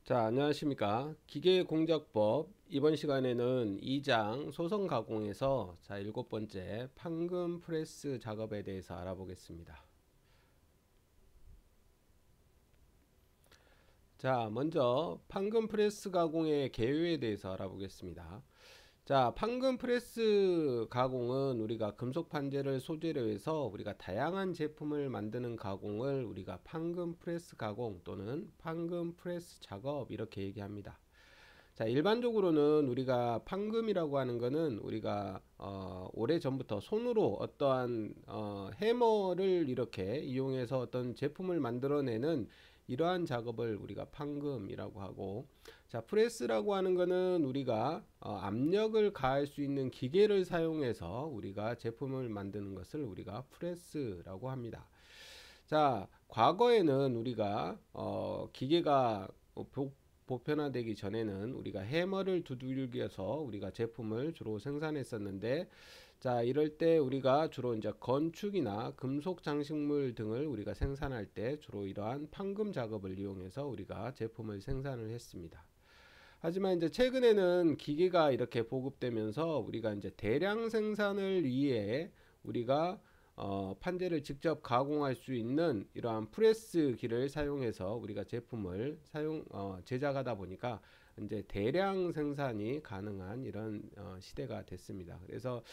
자, 안녕하십니까. 기계공작법 이번 시간에는 2장 소선 가공에서 일곱 번째 판금 프레스 작업에 대해서 알아보겠습니다. 자, 먼저 판금 프레스 가공의 개요에 대해서 알아보겠습니다. 자, 판금 프레스 가공은 우리가 금속 판재를 소재로 해서 우리가 다양한 제품을 만드는 가공을 우리가 판금 프레스 가공 또는 판금 프레스 작업 이렇게 얘기합니다. 자, 일반적으로는 우리가 판금이라고 하는 거는 우리가 오래 전부터 손으로 어떠한 해머를 이렇게 이용해서 어떤 제품을 만들어내는 이러한 작업을 우리가 판금이라고 하고, 자, 프레스라고 하는 거는 우리가 압력을 가할 수 있는 기계를 사용해서 우리가 제품을 만드는 것을 우리가 프레스라고 합니다. 자, 과거에는 우리가 기계가 보편화되기 전에는 우리가 해머를 두들겨서 우리가 제품을 주로 생산했었는데, 자, 이럴 때 우리가 주로 이제 건축이나 금속 장식물 등을 우리가 생산할 때 주로 이러한 판금 작업을 이용해서 우리가 제품을 생산을 했습니다. 하지만 이제 최근에는 기계가 이렇게 보급되면서 우리가 이제 대량 생산을 위해 우리가 판재를 직접 가공할 수 있는 이러한 프레스기를 사용해서 우리가 제품을 제작하다 보니까 이제 대량 생산이 가능한 이런 시대가 됐습니다. 그래서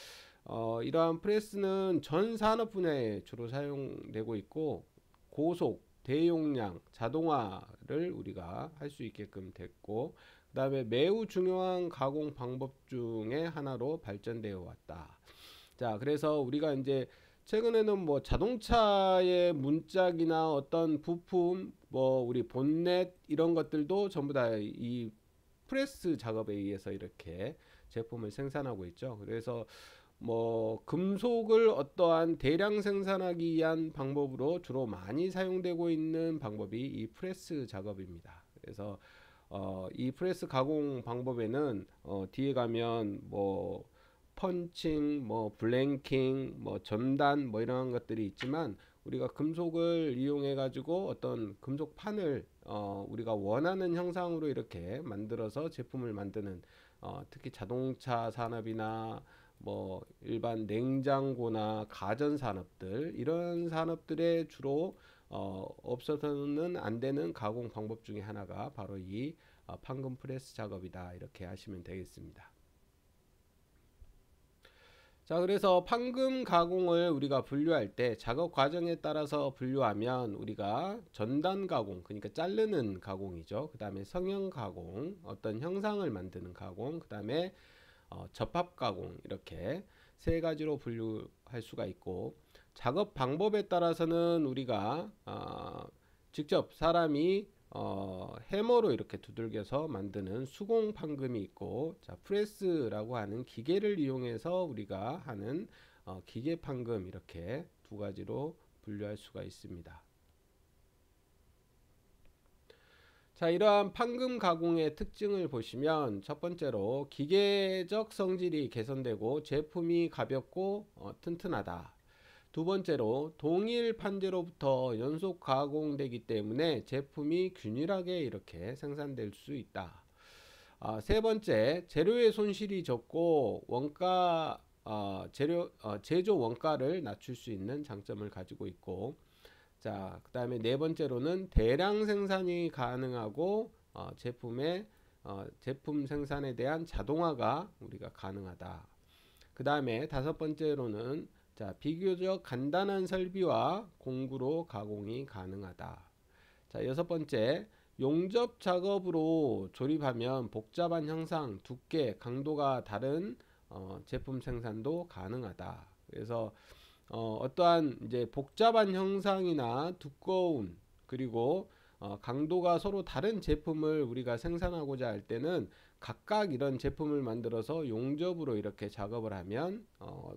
이러한 프레스는 전 산업 분야에 주로 사용되고 있고, 고속, 대용량, 자동화를 우리가 할 수 있게끔 됐고, 그 다음에 매우 중요한 가공 방법 중에 하나로 발전되어 왔다. 자, 그래서 우리가 이제 최근에는 뭐 자동차의 문짝이나 어떤 부품, 뭐 우리 본넷 이런 것들도 전부 다 이 프레스 작업에 의해서 이렇게 제품을 생산하고 있죠. 그래서 뭐 금속을 어떠한 대량 생산하기 위한 방법으로 주로 많이 사용되고 있는 방법이 이 프레스 작업입니다. 그래서 이 프레스 가공 방법에는 뒤에 가면 뭐 펀칭, 뭐 블랭킹, 뭐 전단 뭐 이런 것들이 있지만, 우리가 금속을 이용해 가지고 어떤 금속판을 우리가 원하는 형상으로 이렇게 만들어서 제품을 만드는, 특히 자동차 산업이나 뭐 일반 냉장고나 가전 산업들, 이런 산업들에 주로 없어서는 안 되는 가공 방법 중에 하나가 바로 이 판금 프레스 작업이다, 이렇게 하시면 되겠습니다. 자, 그래서 판금 가공을 우리가 분류할 때 작업 과정에 따라서 분류하면 우리가 전단 가공, 그러니까 자르는 가공이죠. 그 다음에 성형 가공, 어떤 형상을 만드는 가공, 그 다음에 접합 가공, 이렇게 세 가지로 분류할 수가 있고, 작업 방법에 따라서는 우리가 직접 사람이 해머로 이렇게 두들겨서 만드는 수공 판금이 있고, 자, 프레스라고 하는 기계를 이용해서 우리가 하는 기계 판금, 이렇게 두 가지로 분류할 수가 있습니다. 자, 이러한 판금 가공의 특징을 보시면, 첫 번째로 기계적 성질이 개선되고 제품이 가볍고 튼튼하다. 두 번째로 동일 판재로부터 연속 가공되기 때문에 제품이 균일하게 이렇게 생산될 수 있다. 세 번째, 재료의 손실이 적고 제조 원가를 낮출 수 있는 장점을 가지고 있고, 자, 그 다음에 네 번째로는 대량 생산이 가능하고 제품 생산에 대한 자동화가 우리가 가능하다. 그 다음에 다섯 번째로는, 자, 비교적 간단한 설비와 공구로 가공이 가능하다. 자, 여섯 번째, 용접 작업으로 조립하면 복잡한 형상, 두께, 강도가 다른 제품 생산도 가능하다. 그래서 어떠한 이제 복잡한 형상이나 두꺼움, 그리고 강도가 서로 다른 제품을 우리가 생산하고자 할 때는 각각 이런 제품을 만들어서 용접으로 이렇게 작업을 하면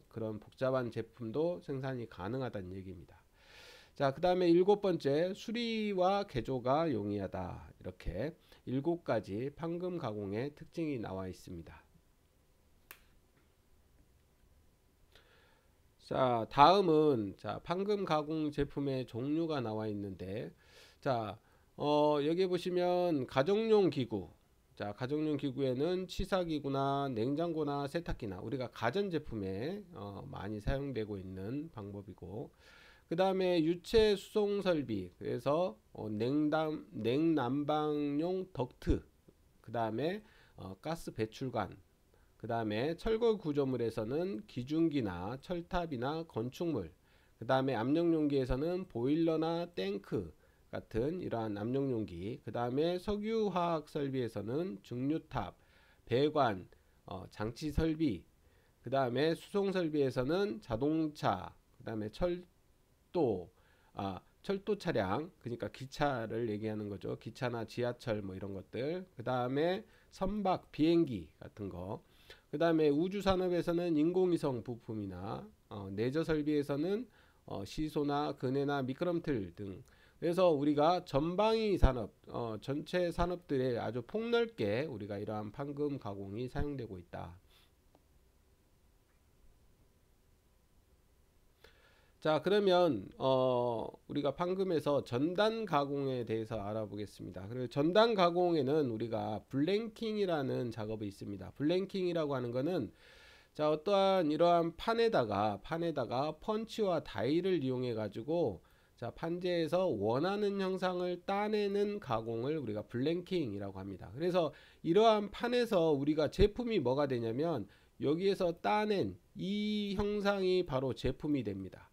그런 복잡한 제품도 생산이 가능하다는 얘기입니다. 자, 그 다음에 일곱 번째, 수리와 개조가 용이하다. 이렇게 일곱 가지 판금 가공의 특징이 나와 있습니다. 자, 다음은, 자, 판금 가공 제품의 종류가 나와 있는데, 자, 여기 보시면 가정용 기구. 자, 가정용 기구에는 치사기구나 냉장고나 세탁기나 우리가 가전제품에 많이 사용되고 있는 방법이고, 그 다음에 유체 수송 설비, 그래서 냉난방용 덕트, 그 다음에 가스 배출관, 그 다음에 철거 구조물에서는 기중기나 철탑이나 건축물, 그 다음에 압력용기에서는 보일러나 탱크 같은 이러한 압력용기, 그 다음에 석유화학 설비에서는 증류탑, 배관, 장치 설비, 그 다음에 수송 설비에서는 자동차, 그 다음에 철도 차량, 그러니까 기차를 얘기하는 거죠. 기차나 지하철 뭐 이런 것들. 그 다음에 선박, 비행기 같은 거. 그 다음에 우주산업에서는 인공위성 부품이나 내저 설비에서는 시소나 근해나 미끄럼틀 등. 그래서 우리가 전방위 산업, 전체 산업들에 아주 폭넓게 우리가 이러한 판금 가공이 사용되고 있다. 자, 그러면 우리가 판금에서 전단 가공에 대해서 알아보겠습니다. 그리고 전단 가공에는 우리가 블랭킹이라는 작업이 있습니다. 블랭킹이라고 하는 거는, 자, 어떠한 이러한 판에다가 펀치와 다이를 이용해 가지고, 자, 판재에서 원하는 형상을 따내는 가공을 우리가 블랭킹이라고 합니다. 그래서 이러한 판에서 우리가 제품이 뭐가 되냐면, 여기에서 따낸 이 형상이 바로 제품이 됩니다.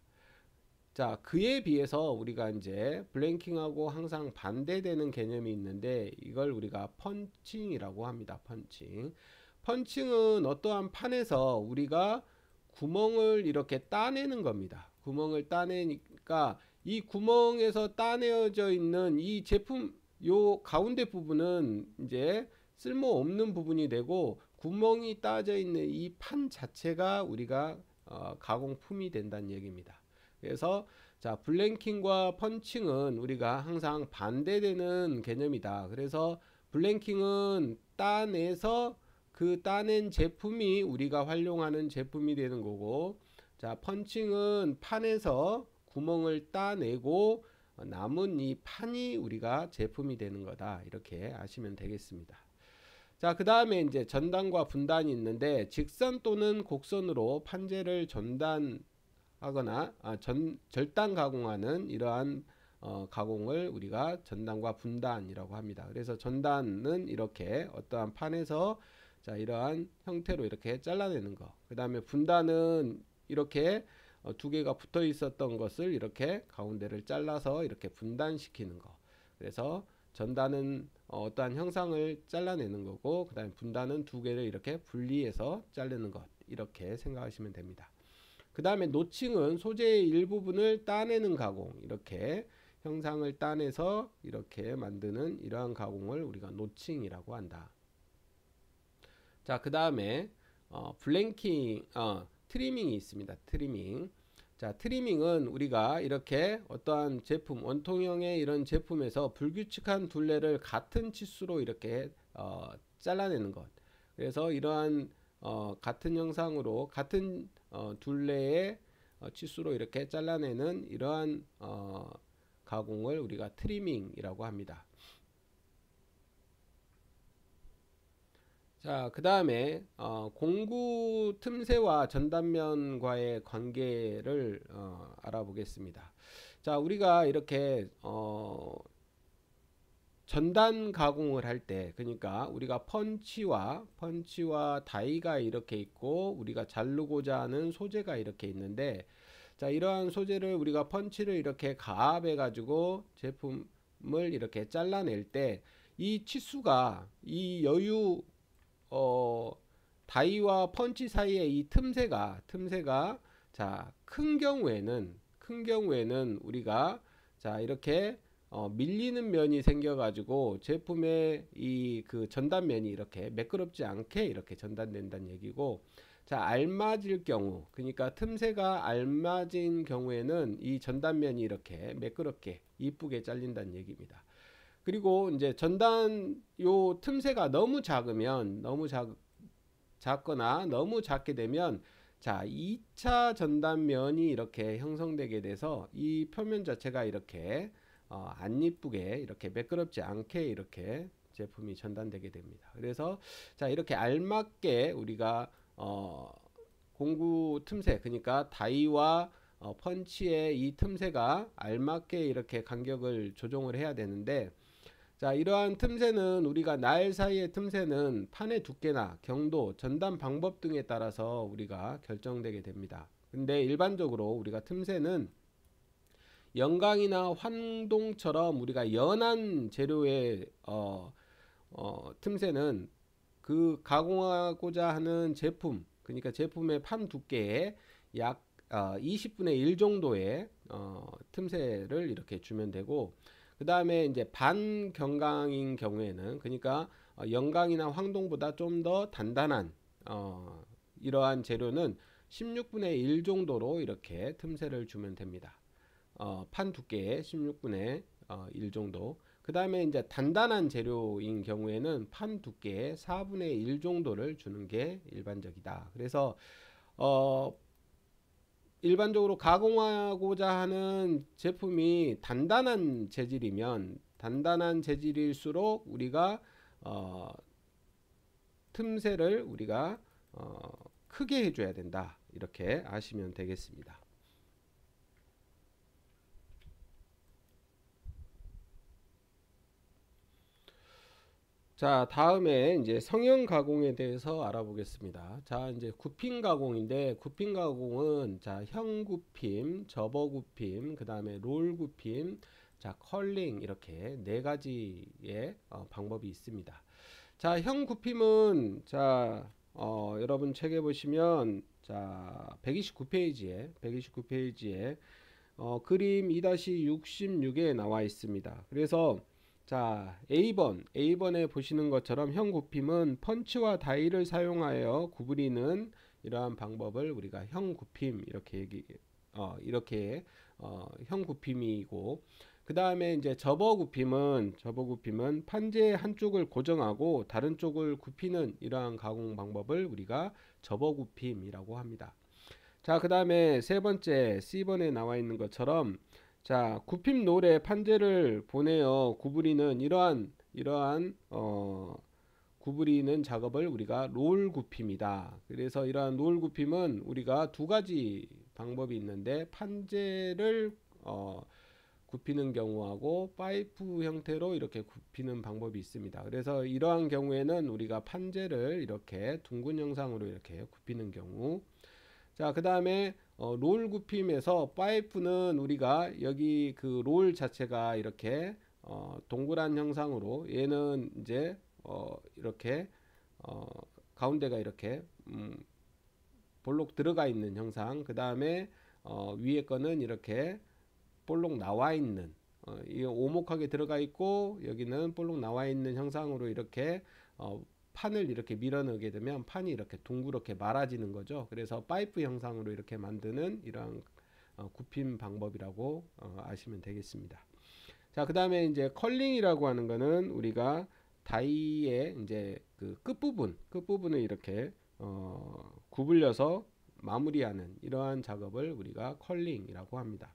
자, 그에 비해서 우리가 이제 블랭킹하고 항상 반대되는 개념이 있는데, 이걸 우리가 펀칭이라고 합니다. 펀칭은 어떠한 판에서 우리가 구멍을 이렇게 따내는 겁니다. 구멍을 따내니까 이 구멍에서 따내어져 있는 이 제품 요 가운데 부분은 이제 쓸모없는 부분이 되고, 구멍이 따져 있는 이 판 자체가 우리가 가공품이 된다는 얘기입니다. 그래서 자, 블랭킹과 펀칭은 우리가 항상 반대되는 개념이다. 그래서 블랭킹은 따내서 그 따낸 제품이 우리가 활용하는 제품이 되는 거고, 자, 펀칭은 판에서 구멍을 따내고 남은 이 판이 우리가 제품이 되는 거다. 이렇게 아시면 되겠습니다. 자, 그 다음에 이제 전단과 분단이 있는데, 직선 또는 곡선으로 판재를 하거나 절단 가공하는 이러한 가공을 우리가 전단과 분단이라고 합니다. 그래서 전단은 이렇게 어떠한 판에서 자, 이러한 형태로 이렇게 잘라내는 거. 그 다음에 분단은 이렇게 두 개가 붙어 있었던 것을 이렇게 가운데를 잘라서 이렇게 분단시키는 거. 그래서 전단은 어떠한 형상을 잘라내는 거고, 그 다음에 분단은 두 개를 이렇게 분리해서 자르는 것. 이렇게 생각하시면 됩니다. 그 다음에 노칭은 소재의 일부분을 따내는 가공, 이렇게 형상을 따내서 이렇게 만드는 이러한 가공을 우리가 노칭이라고 한다. 자, 그 다음에 트리밍이 있습니다. 트리밍. 자, 트리밍은 우리가 이렇게 어떠한 제품, 원통형의 이런 제품에서 불규칙한 둘레를 같은 치수로 이렇게 잘라내는 것. 그래서 이러한 같은 형상으로 같은 둘레의 치수로 이렇게 잘라내는 이러한 가공을 우리가 트리밍이라고 합니다. 자, 그 다음에 공구 틈새와 전단면과의 관계를 알아보겠습니다. 자, 우리가 이렇게 전단 가공을 할 때, 그러니까 우리가 펀치와 다이가 이렇게 있고, 우리가 자르고자 하는 소재가 이렇게 있는데, 자, 이러한 소재를 우리가 펀치를 이렇게 가압해 가지고 제품을 이렇게 잘라낼 때, 이 치수가 이 여유 다이와 펀치 사이의 이 틈새가 자, 큰 경우에는 우리가 자, 이렇게 밀리는 면이 생겨 가지고 제품의 이 그 전단면이 이렇게 매끄럽지 않게 이렇게 전단된다는 얘기고, 자, 알맞을 경우, 그러니까 틈새가 알맞은 경우에는 이 전단면이 이렇게 매끄럽게 이쁘게 잘린다는 얘기입니다. 그리고 이제 전단 요 틈새가 너무 작거나 너무 작게 되면, 자, 2차 전단면이 이렇게 형성되게 돼서 이 표면 자체가 이렇게 안 이쁘게 이렇게 매끄럽지 않게 이렇게 제품이 전단되게 됩니다. 그래서 자 이렇게 알맞게 우리가 공구 틈새, 그러니까 다이와 펀치의 이 틈새가 알맞게 이렇게 간격을 조정을 해야 되는데, 자 이러한 틈새는 우리가 날 사이의 틈새는 판의 두께나 경도, 전단 방법 등에 따라서 우리가 결정되게 됩니다. 근데 일반적으로 우리가 틈새는 영광이나 황동처럼 우리가 연한 재료의 틈새는 그 가공하고자 하는 제품, 그러니까 제품의 판 두께의 약 20분의 1 정도의 틈새를 이렇게 주면 되고, 그 다음에 이제 반경강인 경우에는, 그러니까 영강이나 황동보다 좀 더 단단한 이러한 재료는 16분의 1 정도로 이렇게 틈새를 주면 됩니다. 판 두께의 16분의 1 정도. 그 다음에 이제 단단한 재료인 경우에는 판 두께의 4분의 1 정도를 주는 게 일반적이다. 그래서 일반적으로 가공하고자 하는 제품이 단단한 재질이면, 단단한 재질일수록 우리가 틈새를 우리가 크게 해줘야 된다, 이렇게 아시면 되겠습니다. 자, 다음에 이제 성형 가공에 대해서 알아보겠습니다. 자, 이제 굽힘 가공인데, 굽힘 가공은 자, 형 굽힘, 접어 굽힘, 그 다음에 롤 굽힘, 자, 컬링, 이렇게 네 가지의 방법이 있습니다. 자, 형 굽힘은 자, 여러분 책에 보시면 자, 129페이지에 그림 2-66에 나와 있습니다. 그래서 자, A번에 보시는 것처럼 형 굽힘은 펀치와 다이를 사용하여 구부리는 이러한 방법을 우리가 형 굽힘 이렇게 형 굽힘이고, 그 다음에 이제 접어 굽힘은 판재 한쪽을 고정하고 다른 쪽을 굽히는 이러한 가공 방법을 우리가 접어 굽힘이라고 합니다. 자, 그 다음에 세 번째 C번에 나와 있는 것처럼 자, 굽힘 롤에 판재를 보내어 구부리는 이러한 구부리는 작업을 우리가 롤 굽힘이다. 그래서 이러한 롤 굽힘은 우리가 두 가지 방법이 있는데, 판재를 굽히는 경우하고 파이프 형태로 이렇게 굽히는 방법이 있습니다. 그래서 이러한 경우에는 우리가 판재를 이렇게 둥근 형상으로 이렇게 굽히는 경우, 자, 그 다음에 롤 굽힘에서 파이프는 우리가 여기 그 롤 자체가 이렇게 동그란 형상으로, 얘는 이제 이렇게 가운데가 이렇게 볼록 들어가 있는 형상, 그 다음에 위에 거는 이렇게 볼록 나와 있는, 이 오목하게 들어가 있고 여기는 볼록 나와 있는 형상으로 이렇게 판을 이렇게 밀어넣게 되면 판이 이렇게 둥그렇게 말아지는 거죠. 그래서 파이프 형상으로 이렇게 만드는 이러한 굽힘 방법이라고 아시면 되겠습니다. 자, 그 다음에 이제 컬링이라고 하는 거는 우리가 다이의 이제 그 끝부분을 이렇게 구불려서 마무리하는 이러한 작업을 우리가 컬링이라고 합니다.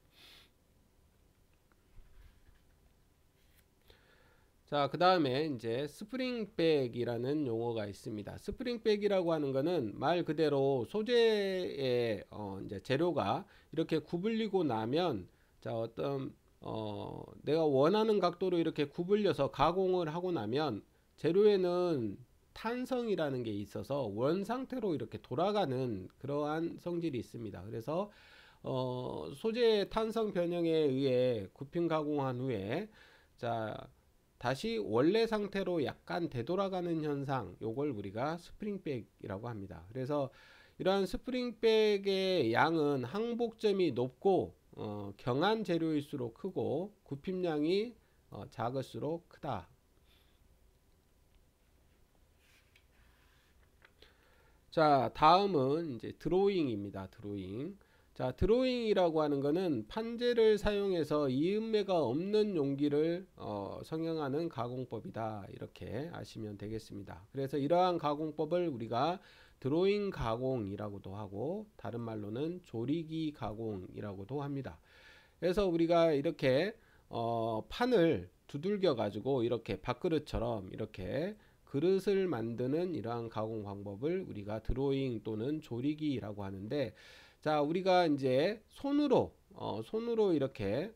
자, 그 다음에 이제 스프링백이라는 용어가 있습니다. 스프링백이라고 하는 거는 말 그대로 소재의 이제 재료가 이렇게 구불리고 나면, 자, 어떤 내가 원하는 각도로 이렇게 구불려서 가공을 하고 나면 재료에는 탄성이라는 게 있어서 원 상태로 이렇게 돌아가는 그러한 성질이 있습니다. 그래서 소재의 탄성 변형에 의해 굽힘 가공한 후에 자, 다시 원래 상태로 약간 되돌아가는 현상, 요걸 우리가 스프링백이라고 합니다. 그래서 이러한 스프링백의 양은 항복점이 높고 경한 재료일수록 크고 굽힘량이 작을수록 크다. 자, 다음은 이제 드로잉입니다. 드로잉. 자, 드로잉이라고 하는 거는 판재를 사용해서 이음매가 없는 용기를 성형하는 가공법이다, 이렇게 아시면 되겠습니다. 그래서 이러한 가공법을 우리가 드로잉 가공이라고도 하고 다른 말로는 조리기 가공이라고도 합니다. 그래서 우리가 이렇게 판을 두들겨 가지고 이렇게 밥그릇처럼 이렇게 그릇을 만드는 이러한 가공 방법을 우리가 드로잉 또는 조리기라고 하는데, 자, 우리가 이제 손으로 이렇게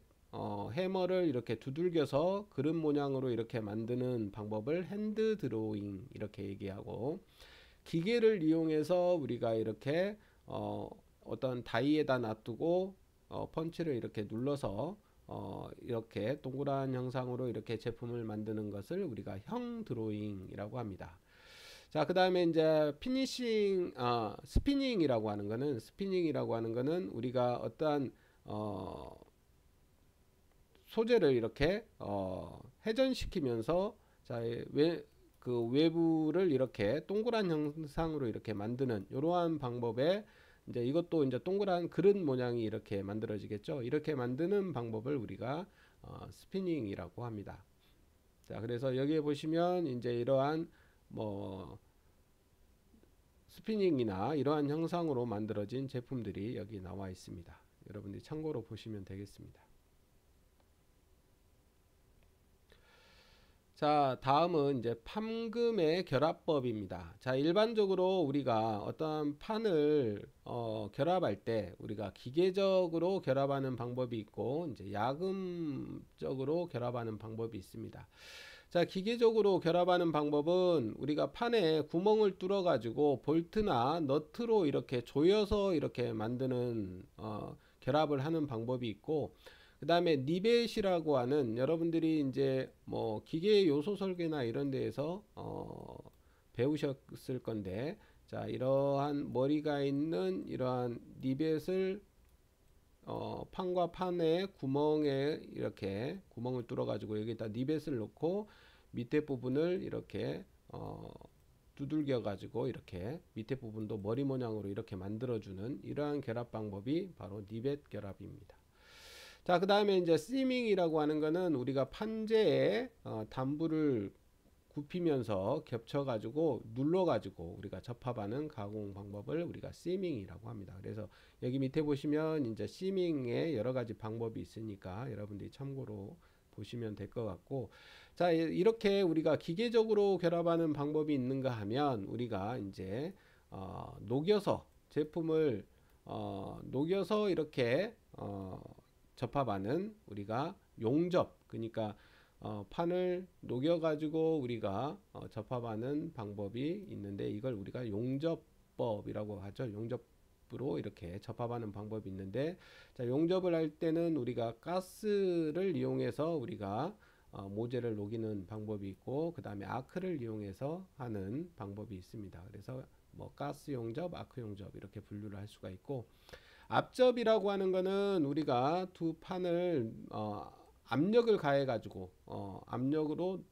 해머를 이렇게 두들겨서 그릇 모양으로 이렇게 만드는 방법을 핸드 드로잉 이렇게 얘기하고, 기계를 이용해서 우리가 이렇게 어떤 다이에다 놔두고 펀치를 이렇게 눌러서 이렇게 동그란 형상으로 이렇게 제품을 만드는 것을 우리가 형 드로잉이라고 합니다. 자, 그 다음에 이제 스피닝이라고 하는 거는 우리가 어떠한 소재를 이렇게 회전시키면서, 자, 그 외부를 이렇게 동그란 형상으로 이렇게 만드는 이러한 방법에, 이제 이것도 이제 동그란 그릇 모양이 이렇게 만들어지겠죠. 이렇게 만드는 방법을 우리가 스피닝이라고 합니다. 자, 그래서 여기에 보시면 이제 이러한 뭐 스피닝이나 이러한 형상으로 만들어진 제품들이 여기 나와 있습니다. 여러분들이 참고로 보시면 되겠습니다. 자, 다음은 이제 판금의 결합법입니다. 자, 일반적으로 우리가 어떤 판을 결합할 때 우리가 기계적으로 결합하는 방법이 있고, 이제 야금적으로 결합하는 방법이 있습니다. 자, 기계적으로 결합하는 방법은 우리가 판에 구멍을 뚫어 가지고 볼트나 너트로 이렇게 조여서 이렇게 만드는 결합을 하는 방법이 있고, 그 다음에 니벳이라고 하는, 여러분들이 이제 뭐 기계 요소 설계나 이런 데에서 배우셨을 건데, 자, 이러한 머리가 있는 이러한 니벳을 판과 판의 구멍에 이렇게 구멍을 뚫어 가지고 여기다 니벳을 넣고 밑에 부분을 이렇게 두들겨 가지고 이렇게 밑에 부분도 머리 모양으로 이렇게 만들어 주는 이러한 결합 방법이 바로 니벳 결합입니다. 자, 그 다음에 이제 시밍이라고 하는 거는 우리가 판재에 단부를 굽히면서 겹쳐 가지고 눌러 가지고 우리가 접합하는 가공 방법을 우리가 시밍이라고 합니다. 그래서 여기 밑에 보시면 이제 시밍의 여러 가지 방법이 있으니까 여러분들이 참고로 보시면 될 것 같고, 자, 이렇게 우리가 기계적으로 결합하는 방법이 있는가 하면 우리가 이제 녹여서 제품을 녹여서 이렇게 접합하는 우리가 용접, 그러니까 판을 녹여 가지고 우리가 접합하는 방법이 있는데, 이걸 우리가 용접법이라고 하죠. 용접으로 이렇게 접합하는 방법이 있는데, 자, 용접을 할 때는 우리가 가스를 이용해서 우리가 모재를 녹이는 방법이 있고, 그 다음에 아크를 이용해서 하는 방법이 있습니다. 그래서 뭐 가스 용접, 아크 용접 이렇게 분류를 할 수가 있고, 압접이라고 하는 거는 우리가 두 판을 압력을 가해 가지고 압력으로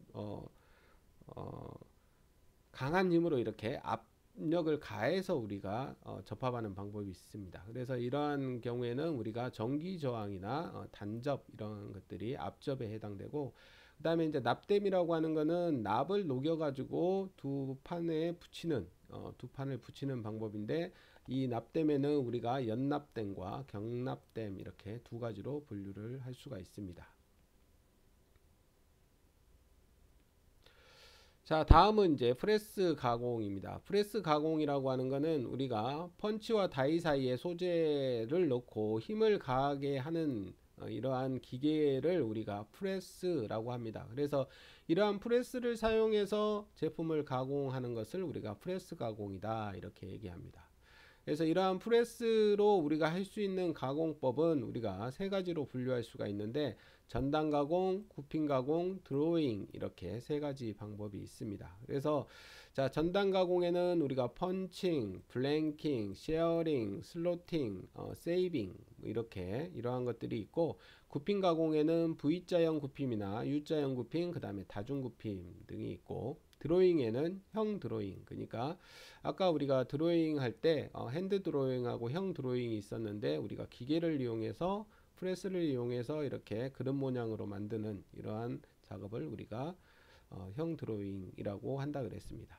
강한 힘으로 이렇게 압력을 가해서 우리가 접합하는 방법이 있습니다. 그래서 이러한 경우에는 우리가 전기 저항이나 단접 이런 것들이 압접에 해당되고, 그 다음에 이제 납땜이라고 하는 거는 납을 녹여 가지고 두 판을 붙이는 방법인데, 이 납땜에는 우리가 연납땜과 경납땜 이렇게 두 가지로 분류를 할 수가 있습니다. 자, 다음은 이제 프레스 가공입니다. 프레스 가공이라고 하는 거는 우리가 펀치와 다이 사이에 소재를 넣고 힘을 가하게 하는 이러한 기계를 우리가 프레스라고 합니다. 그래서 이러한 프레스를 사용해서 제품을 가공하는 것을 우리가 프레스 가공이다 이렇게 얘기합니다. 그래서 이러한 프레스로 우리가 할 수 있는 가공법은 우리가 세 가지로 분류할 수가 있는데, 전단 가공, 굽힘 가공, 드로잉 이렇게 세 가지 방법이 있습니다. 그래서 자, 전단 가공에는 우리가 펀칭, 블랭킹, 쉐어링, 슬로팅, 세이빙 이렇게 이러한 것들이 있고, 굽힘 가공에는 V자형 굽힘이나 U자형 굽힘, 그 다음에 다중 굽힘 등이 있고, 드로잉에는 형 드로잉, 그러니까 아까 우리가 드로잉 할 때 핸드 드로잉하고 형 드로잉이 있었는데, 우리가 기계를 이용해서 프레스를 이용해서 이렇게 그릇 모양으로 만드는 이러한 작업을 우리가 형 드로잉이라고 한다 그랬습니다.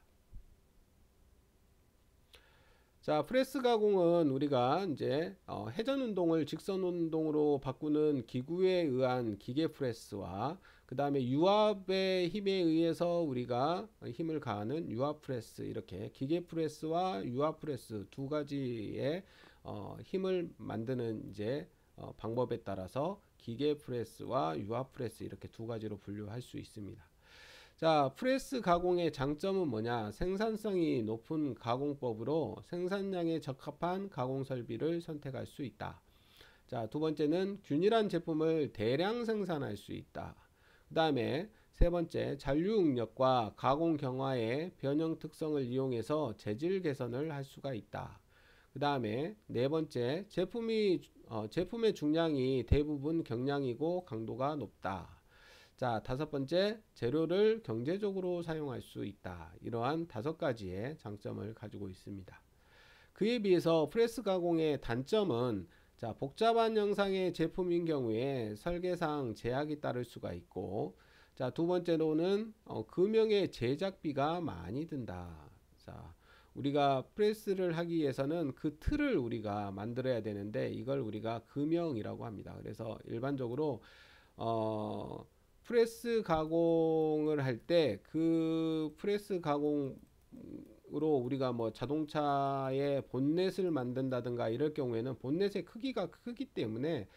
자, 프레스 가공은 우리가 이제 회전 운동을 직선 운동으로 바꾸는 기구에 의한 기계 프레스와 그 다음에 유압의 힘에 의해서 우리가 힘을 가하는 유압 프레스, 이렇게 기계 프레스와 유압 프레스 두 가지의 힘을 만드는 이제 방법에 따라서 기계 프레스와 유압 프레스 이렇게 두 가지로 분류할 수 있습니다. 자, 프레스 가공의 장점은 뭐냐? 생산성이 높은 가공법으로 생산량에 적합한 가공 설비를 선택할 수 있다. 자, 두 번째는 균일한 제품을 대량 생산할 수 있다. 그 다음에 세 번째, 잔류 응력과 가공 경화의 변형 특성을 이용해서 재질 개선을 할 수가 있다. 그 다음에 네 번째, 제품의 중량이 대부분 경량이고 강도가 높다. 자, 다섯 번째, 재료를 경제적으로 사용할 수 있다. 이러한 다섯 가지의 장점을 가지고 있습니다. 그에 비해서 프레스 가공의 단점은, 자, 복잡한 형상의 제품인 경우에 설계상 제약이 따를 수가 있고, 자, 두 번째로는 금형의 제작비가 많이 든다. 자, 우리가 프레스를 하기 위해서는 그 틀을 우리가 만들어야 되는데 이걸 우리가 금형이라고 합니다. 그래서 일반적으로 프레스 가공을 할 때 그 프레스 가공으로 우리가 뭐 자동차의 본넷을 만든다든가 이럴 경우에는 본넷의 크기가 크기 때문에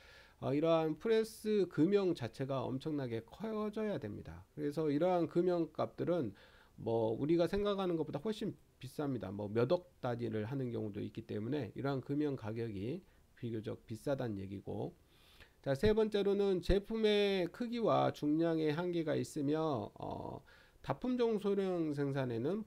이러한 프레스 금형 자체가 엄청나게 커져야 됩니다. 그래서 이러한 금형 값들은 뭐 우리가 생각하는 것보다 훨씬 비쌉니다. 뭐 몇 억 단위를 하는 경우도 있기 때문에 이러한 금형 가격이 비교적 비싸다는 얘기고, 자, 세 번째로는 제품의 크기와 중량의 한계가 있으며 다품종 소량 생산에는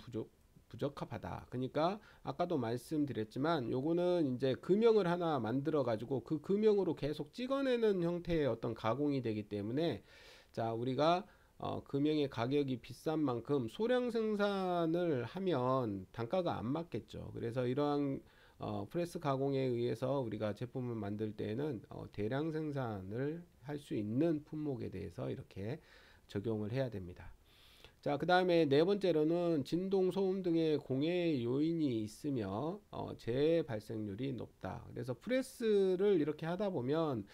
부적합하다. 그러니까 아까도 말씀드렸지만 요거는 이제 금형을 하나 만들어 가지고 그 금형으로 계속 찍어내는 형태의 어떤 가공이 되기 때문에, 자, 우리가 금형의 가격이 비싼 만큼 소량 생산을 하면 단가가 안 맞겠죠. 그래서 이러한 프레스 가공에 의해서 우리가 제품을 만들 때에는 대량 생산을 할 수 있는 품목에 대해서 이렇게 적용을 해야 됩니다. 자, 그 다음에 네 번째로는 진동, 소음 등의 공해 요인이 있으며 재해 발생률이 높다. 그래서 프레스를 이렇게 하다 보면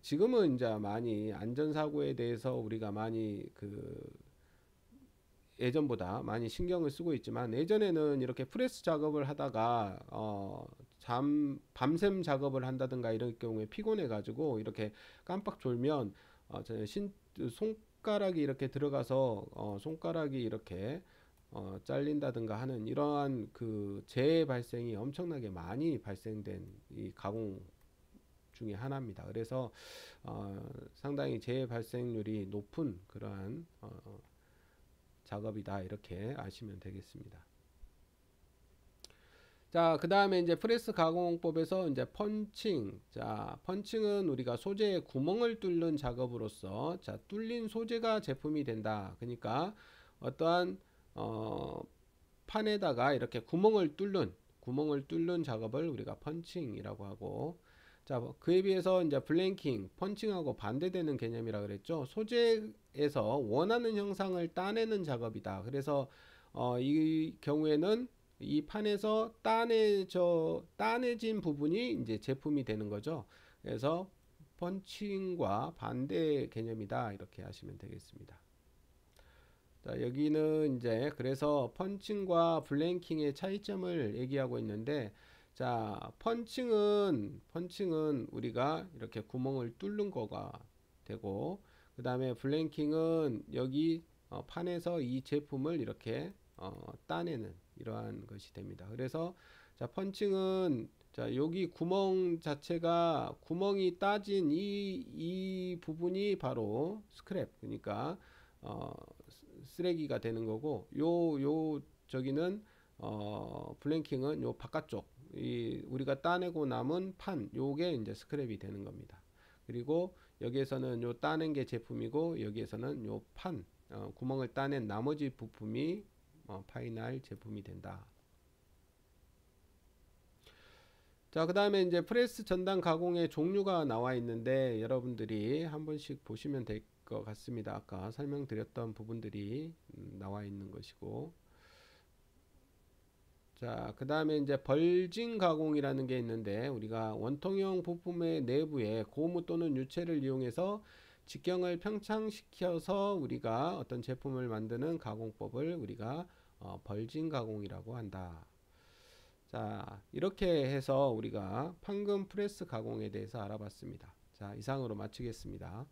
지금은 이제 많이 안전사고에 대해서 우리가 많이 예전보다 많이 신경을 쓰고 있지만, 예전에는 이렇게 프레스 작업을 하다가 밤샘 작업을 한다든가 이럴 경우에 피곤해 가지고 이렇게 깜빡 졸면 손가락이 이렇게 들어가서 손가락이 이렇게 잘린다든가 하는 이러한 그 재해 발생이 엄청나게 많이 발생된 이 가공 중에 하나입니다. 그래서 상당히 재해 발생률이 높은 그러한 작업이다, 이렇게 아시면 되겠습니다. 자, 그 다음에 이제 프레스 가공법에서 이제 펀칭. 자, 펀칭은 우리가 소재에 구멍을 뚫는 작업으로서, 자, 뚫린 소재가 제품이 된다. 그러니까 어떠한 판에다가 이렇게 구멍을 뚫는 작업을 우리가 펀칭이라고 하고, 자, 그에 비해서 이제 블랭킹, 펀칭하고 반대되는 개념이라 그랬죠. 소재에서 원하는 형상을 따내는 작업이다. 그래서 이 경우에는 이 판에서 따내진 부분이 이제 제품이 되는 거죠. 그래서 펀칭과 반대 개념이다, 이렇게 하시면 되겠습니다. 자, 여기는 이제 그래서 펀칭과 블랭킹의 차이점을 얘기하고 있는데, 자, 펀칭은 우리가 이렇게 구멍을 뚫는 거가 되고, 그 다음에 블랭킹은 여기 판에서 이 제품을 이렇게 따내는 이러한 것이 됩니다. 그래서 자, 펀칭은, 자, 여기 구멍 자체가 구멍이 따진 이 부분이 바로 스크랩, 그러니까 쓰레기가 되는 거고, 저기는 블랭킹은 요 바깥쪽, 우리가 따내고 남은 판, 요게 이제 스크랩이 되는 겁니다. 그리고 여기에서는 요 따낸 게 제품이고, 여기에서는 요 판, 구멍을 따낸 나머지 부품이 파이널 제품이 된다. 자, 그 다음에 이제 프레스 전단 가공의 종류가 나와 있는데 여러분들이 한 번씩 보시면 될 것 같습니다. 아까 설명드렸던 부분들이 나와 있는 것이고, 자, 그 다음에 이제 벌진 가공이라는 게 있는데 우리가 원통형 부품의 내부에 고무 또는 유체를 이용해서 직경을 평창시켜서 우리가 어떤 제품을 만드는 가공법을 우리가 벌진 가공이라고 한다. 자, 이렇게 해서 우리가 판금 프레스 가공에 대해서 알아봤습니다. 자, 이상으로 마치겠습니다.